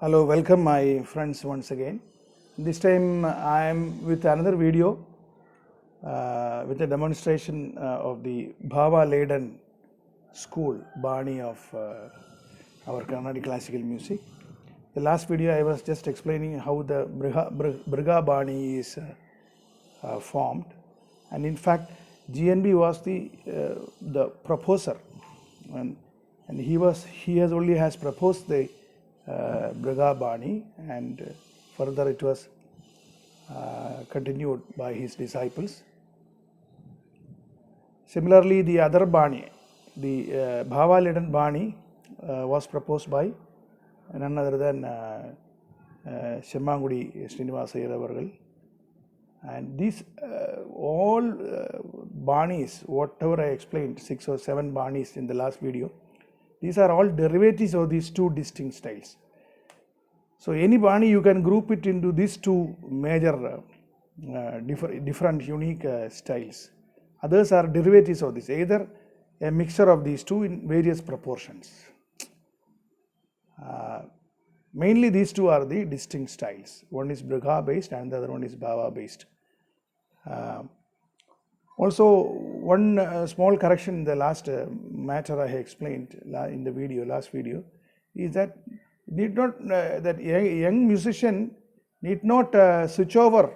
Hello, welcome my friends once again. This time I am with another video with a demonstration of the Bhava laden school, bany of our Carnatic classical music. The last video I was just explaining how the Briga bany is formed, and in fact GNB was the proposer, and he has only proposed the Briga bany, and further it was continued by his disciples. Similarly, the other bany, the Bhava laden bany, was proposed by none other than Shemmangudi Srinivasayar avargal. And these all banies, whatever I explained, 6 or 7 banies in the last video, these are all derivatives of these two distinct styles. So any bany you can group it into these two major different unique styles. Others are derivatives of this, either a mixture of these two in various proportions. Mainly these two are the distinct styles. One is Briga based and the other one is Bhava based. Also, one small correction in the last matter I explained in the last video, is that that young musician need not switch over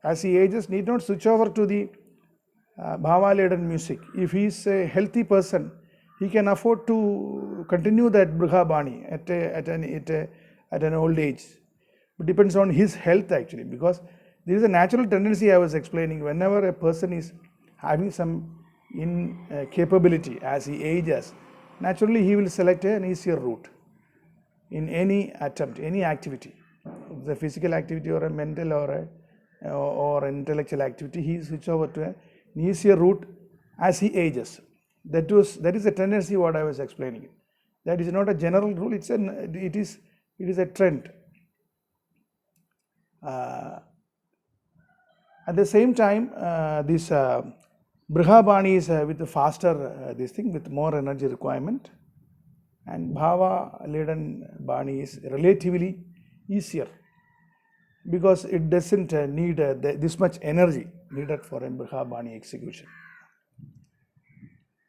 as he ages, need not switch over to the Bhava laden music. If he is a healthy person, he can afford to continue that Briga bany at an old age. It depends on his health actually, because there is a natural tendency I was explaining. Whenever a person is having some incapability as he ages, naturally he will select an easier route in any attempt, any activity. It's a physical activity or a mental or intellectual activity, he switches over to an easier route as he ages. That is a tendency what I was explaining. That is not a general rule, it is a trend. At the same time, this Briga bany is with the faster with more energy requirement, and Bhava laden bany is relatively easier because it doesn't need this much energy needed for a Briga bany execution.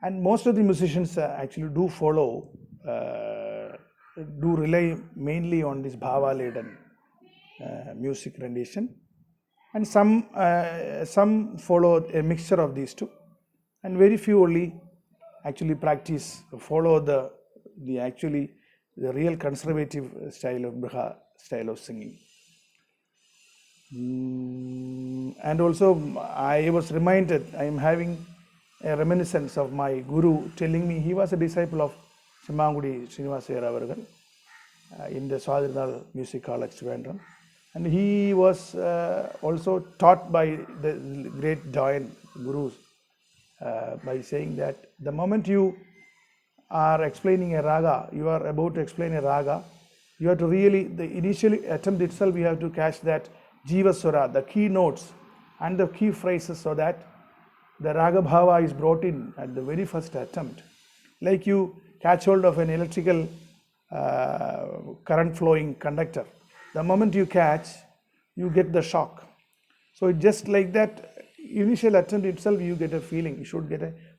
And most of the musicians actually do rely mainly on this Bhava laden music rendition, and some follow a mixture of these two, and very few only actually follow the real conservative style of Briga style of singing. And also I was reminded, I am having a reminiscence of my guru telling me he was a disciple of Shemmangudi Srinivasayar avargal in the Swadrinal Music College, Trivandrum. And he was also taught by the great giant gurus by saying that the moment you are explaining a raga, you are about to explain a raga, you have to really, the initial attempt itself, you have to catch that jivaswara, the key notes and the key phrases, so that the raga bhava is brought in at the very first attempt. Like you catch hold of an electrical current flowing conductor. The moment you catch, you get the shock. So just like that initial attempt itself, you get a feeling.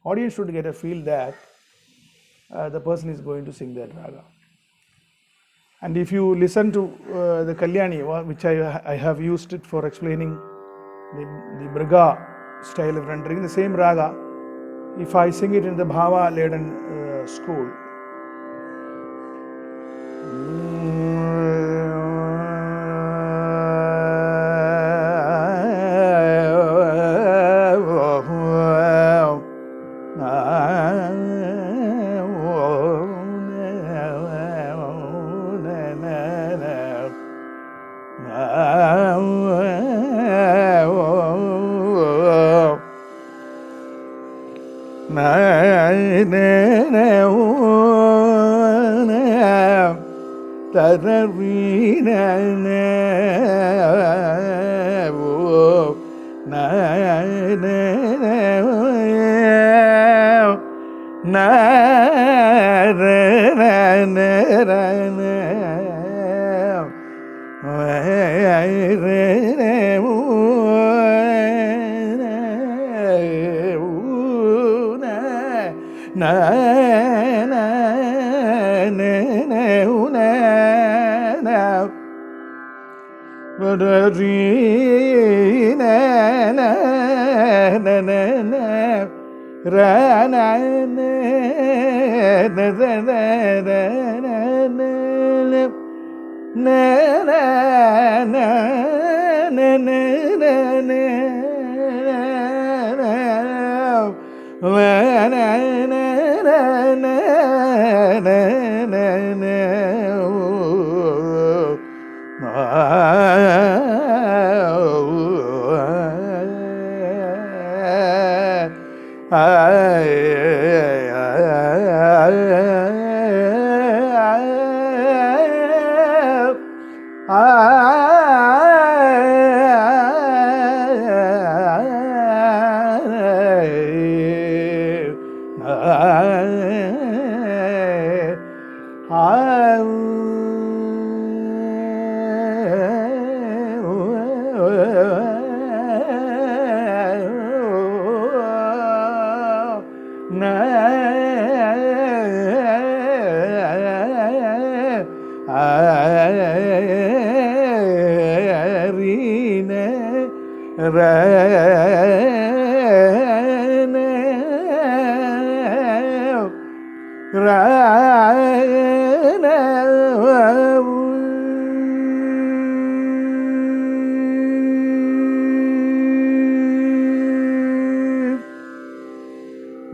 Audience should get a feel that the person is going to sing that raga. And if you listen to the Kalyani, which I have used it for explaining the Briga style of rendering, the same raga, if I sing it in the Bhava laden school,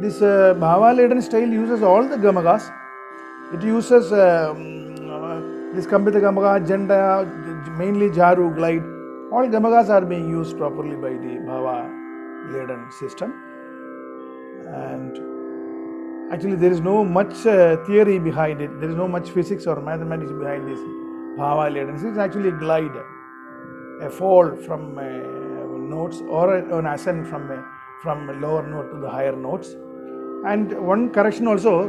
This Bhava laden style uses all the gamagas. It uses this Kambita Gamaga, Janda, mainly Jaru, Glide. All gamagas are being used properly by the Bhava laden system. And actually, there is no much theory behind it. There is no much physics or mathematics behind this Bhava laden. It's actually a glide, a fall from notes, or an ascent from lower note to the higher notes. And one correction also,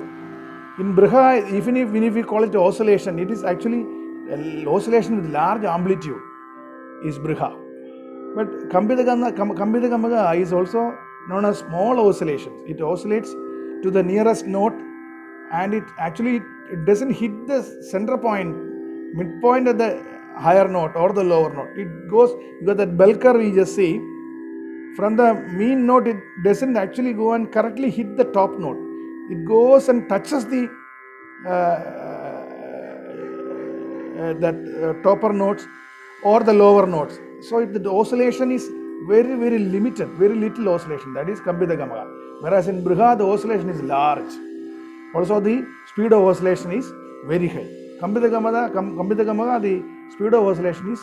in Briha, even if we call it oscillation, it is actually an oscillation with large amplitude is Briha. But Kambita Gamaga is also known as small oscillations. It oscillates to the nearest note, and it actually doesn't hit the center point, midpoint at the higher note or the lower note. It goes, because that bell curve we just see, from the mean note, it doesn't actually go and correctly hit the top note. It goes and touches the topper notes or the lower notes. So the oscillation is very, very limited, very little oscillation. That is Kambita Gamaga. Whereas in Briha, the oscillation is large. Also, the speed of oscillation is very high. Kambita Gamaga, the speed of oscillation is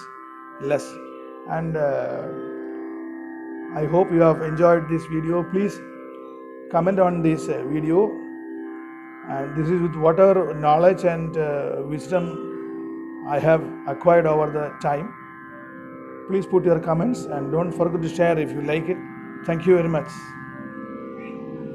less. And I hope you have enjoyed this video. Please comment on this video, and this is with whatever knowledge and wisdom I have acquired over the time. Please put your comments, and don't forget to share if you like it. Thank you very much.